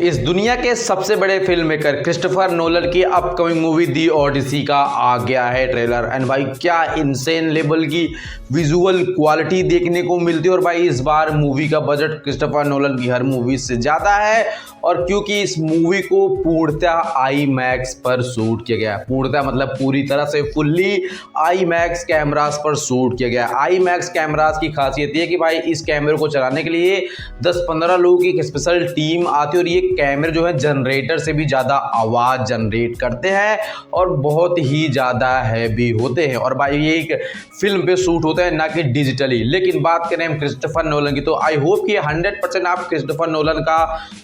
इस दुनिया के सबसे बड़े फिल्म मेकर क्रिस्टोफर नोलन की अपकमिंग मूवी दी ओडिसी का आ गया है ट्रेलर। एंड भाई क्या इनसेन लेवल की विजुअल क्वालिटी देखने को मिलती है। और भाई इस बार मूवी का बजट क्रिस्टोफर नोलन की हर मूवी से ज़्यादा है, और क्योंकि इस मूवी को पूर्णतः IMAX पर शूट किया गया है। पूर्णतः मतलब पूरी तरह से फुल्ली IMAX कैमरास पर शूट किया गया है। IMAX कैमरास की खासियत ये है कि भाई इस कैमरे को चलाने के लिए 10-15 लोगों की एक स्पेशल टीम आती है, और ये कैमरे जो है जनरेटर से भी ज़्यादा आवाज़ जनरेट करते हैं और बहुत ही ज़्यादा हैवी होते हैं। और भाई ये एक फिल्म पे शूट होता है, ना कि डिजिटली। लेकिन बात करें हम क्रिस्टोफर नोलन की, तो आई होप कि 100% आप क्रिस्टोफर नोलन का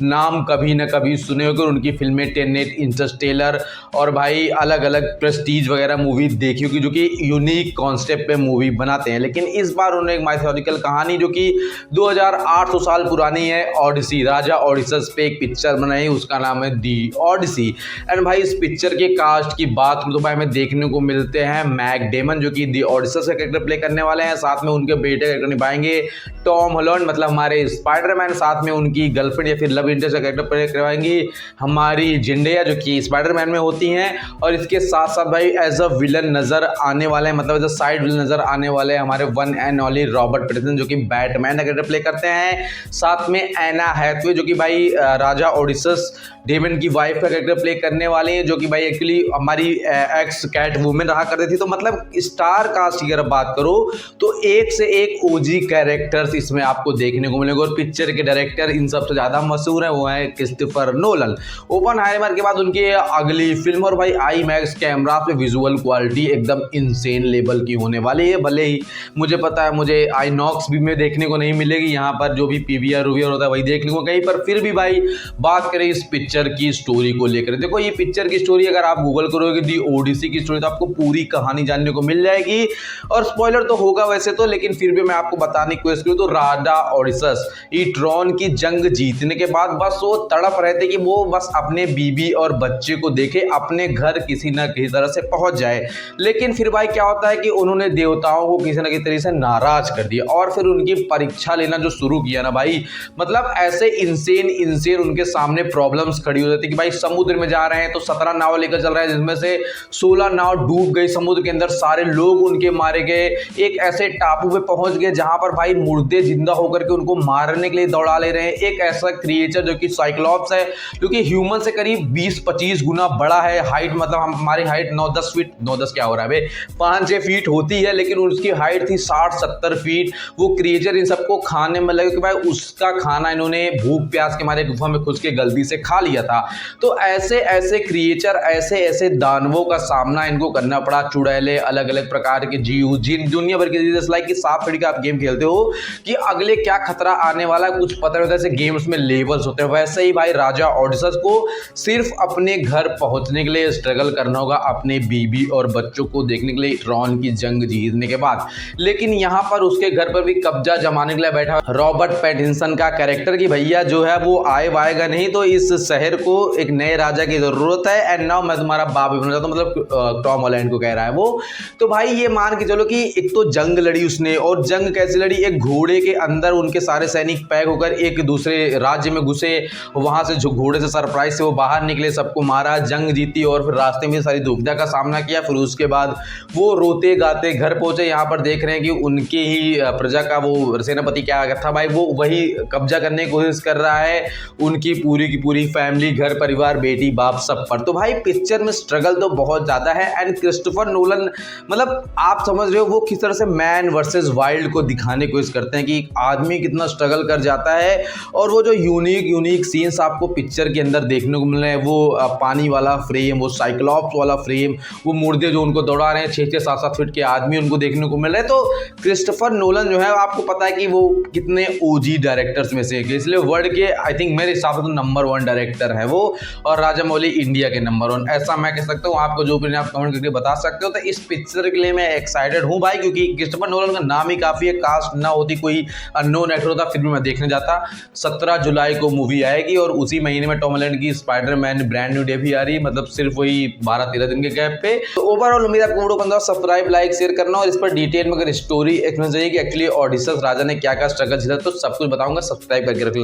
नाम कभी ना कभी सुने होकर, उनकी फिल्में टेनेट, इंटरस्टेलर और भाई अलग अलग प्रेस्टीज वगैरह मूवी देखी होगी, जो कि यूनिक कॉन्सेप्ट पे मूवी बनाते हैं। लेकिन इस बार उन्होंने एक माइथोलॉजिकल कहानी जो कि 2800 साल पुरानी है, ओडिसी, राजा ओडिसस पे एक पिक्चर बनाई, उसका नाम है दी ओडिसी। एंड भाई इस पिक्चर के कास्ट की बात तो भाई हमें देखने को मिलते हैं मैट डेमन, जो कि दी ओडिसस का कैरेक्टर प्ले करने वाले हैं। साथ में उनके बेटे कैरेक्टर निभाएंगे टॉम हॉलैंड, मतलब हमारे स्पाइडरमैन। साथ में उनकी गर्लफ्रेंड या फिर लव इंटरेस्ट का कैरेक्टर प्ले करवाएंगी हमारी जेंडिया, जो कि स्पाइडरमैन में होती हैं। और इसके साथ साथ भाई एज अ विलन नजर आने वाले हैं, मतलब एज अ साइड विलन नजर आने वाले हैं हमारे one and only Robert Pattinson, जो कि बैटमैन का कैरेक्टर प्ले करते हैं। साथ में एना हैथवे, जो कि भाई राजा ओडिसस डेमन की वाइफ का कैरेक्टर प्ले करने वाले हैं, जो कि भाई एक्चुअली हमारी एक्स कैट वुमेन रहा करती थी। तो मतलब स्टार कास्ट की अगर बात करो तो एक से एक ओजी कैरेक्टर्स इसमें आपको देखने को मिलेंगे। और पिक्चर के डायरेक्टर इन सबसे ज़्यादा मशहूर है, वो है क्रिस्टोफर नोलन। ओपनहाइमर के बाद उनकी अगली फिल्म, और भाई IMAX कैमरा पे विजुअल क्वालिटी एकदम इनसेन लेवल की होने वाली है। भले ही मुझे पता है मुझे आईनॉक्स भी में देखने को नहीं मिलेगी, यहाँ पर जो भी PVR होता है वही देखने को कहीं पर। फिर भी भाई बात करें इस पिक्चर की स्टोरी को लेकर, देखो ये पिक्चर की स्टोरी अगर आप गूगल करोगे दी ओडिसी की स्टोरी, तो आपको पूरी कहानी जानने को मिल जाएगी। और स्पॉइलर तो होगा वैसे तो, लेकिन फिर भी मैं आपको बताने की कोशिश करूँ तो राजा ओडिसस ट्रॉन की जंग जीतने के बाद बस वो तड़प रहे थे कि वो बस अपने बीबी और बच्चे को देखे, अपने घर किसी न किसी तरह से पहुंच जाए। लेकिन फिर भाई क्या होता है कि उन्होंने देवताओं को किसी न किसी तरीके से नाराज कर दिया, और फिर उनकी परीक्षा लेना जो शुरू किया ना भाई, मतलब ऐसे इंसेन उनके सामने प्रॉब्लम्स खड़ी हो जाती कि भाई समुद्र में जा रहे हैं तो 17 नाव लेकर चल रहे हैं, जिसमें से 16 नाव डूब गई समुद्र के अंदर, सारे लोग उनके मारे गए। एक ऐसे टापू पे पहुंच गए जहां पर भाई मुर्दे जिंदा होकर के उनको मारने के लिए दौड़ा ले रहे हैं। एक ऐसा क्रिएचर जो कि साइक्लॉप्स है, जो कि ह्यूमन से करीब 20-25 गुना बड़ा है। हाइट मतलब हमारी हाइट 9-10 फीट, 9-10 क्या हो रहा है भाई, 5-6 फीट होती है, लेकिन उसकी हाइट थी 60-70 फीट। वो क्रिएचर इन सबको खाने में लगे कि भाई उसका खाना इन्होंने भूख प्यास के मारे गुफा में घुस के गलती से खा लिया था। तो ऐसे ऐसे क्रिएचर, ऐसे ऐसे दानवों का सामना इनको करना पड़ा। चुड़ैले, अलग अलग प्रकार के जीव, जिन दुनिया भर के चीजें, लाइक कि सांप सीढ़ी का आप गेम खेलते हो कि अगले क्या खतरा आने वाला है कुछ पता नहीं होता, ऐसे गेम्स में लेवल्स होते हैं। वैसे ही भाई राजा ओडिसस को सिर्फ अपने घर पहुंचने के लिए स्ट्रगल करना होगा, अपने बीबी और बच्चों को देखने के लिए ट्रॉन की जंग जीतने के बाद। लेकिन यहाँ पर उसके घर पर भी कब्जा जमाने के लिए बैठा रॉबर्ट पैटिंसन का कैरेक्टर की भैया जो है वो आएगा नहीं, तो इस शहर को एक नए राजा की जरूरत है। एंड नाउ मैं तुम्हारा बाप भी बनना चाहता हूं, मतलब टॉम हॉलैंड को कह रहा है वो। तो भाई ये मान के चलो कि एक तो जंग लड़ी उसने, और जंग कैसे लड़ी, एक घोड़े के अंदर उनके सारे सैनिक पैक होकर एक दूसरे राज्य में घुसे, वहां से जो घोड़े से सरप्राइज से वो बाहर निकले, सबको मारा, जंग जीती, और फिर रास्ते में सारी दुविधा का सामना किया। फिर उसके बाद वो रोते गाते घर पहुंचे। यहाँ पर देख रहे हैं कि उनके ही प्रजा का वो सेनापति क्या था भाई, वो वही कब्जा करने की कोशिश कर रहा है, उनकी पूरी की पूरी फैमिली, घर परिवार, बेटी बाप सब पर। तो भाई पिक्चर में स्ट्रगल तो बहुत ज्यादा है। एंड क्रिस्टोफर नोलन मतलब आप समझ रहे हो वो किस तरह से मैन वर्सेस वाइल्ड को दिखाने की कोशिश करते हैं कि आदमी कितना स्ट्रगल कर जाता है। और वो जो यूनिक सीन्स आपको पिक्चर के अंदर देखने को मिल रहे हैं, वो पानी वाला फ्रेम, वो साइक्लॉप्स वाला फ्रेम, वो मुर्दे जो उनको दौड़ा रहे हैं 6-7 फीट के आदमी उनको देखने को मिल रहे हैं। तो क्रिस्टोफर नोलन जो है आपको पता है कि वो कितने ओजी डायरेक्टर्स में से एक है, इसलिए वर्ल्ड के आई थिंक मेरे हिसाब से तो नंबर 1 डायरेक्टर है वो, और राजामौली इंडिया के नंबर 1, ऐसा मैं कह सकता हूँ। आपको जो ओपिनियन आप कमेंट करके बता सकते हो। तो इस पिक्चर के लिए मैं एक्साइटेड हूँ भाई, क्योंकि क्रिस्टोफर नोलन का नाम ही काफी है। कास्ट ना होती, कोई अननोन एक्टर होता, फिर भी मैं देखने जाता। 17 जुलाई को मूवी आएगी, और उसी महीने में टॉम हॉलैंड की स्पाइडरमैन ब्रांड न्यू डे भी आ रही है, मतलब सिर्फ वही 12-13 दिन के गैप पे। तो ओवरऑल उम्मीद आपको वीडियो पसंद, सब्सक्राइब, लाइक, शेयर करना, और इस पर डिटेल में अगर स्टोरी एक्सप्लेन चाहिए कि एक्चुअली ओडिसस राजा ने क्या क्या स्ट्रगल झेला, तो सब कुछ बताऊंगा। सब्सक्राइब करके रख लेना।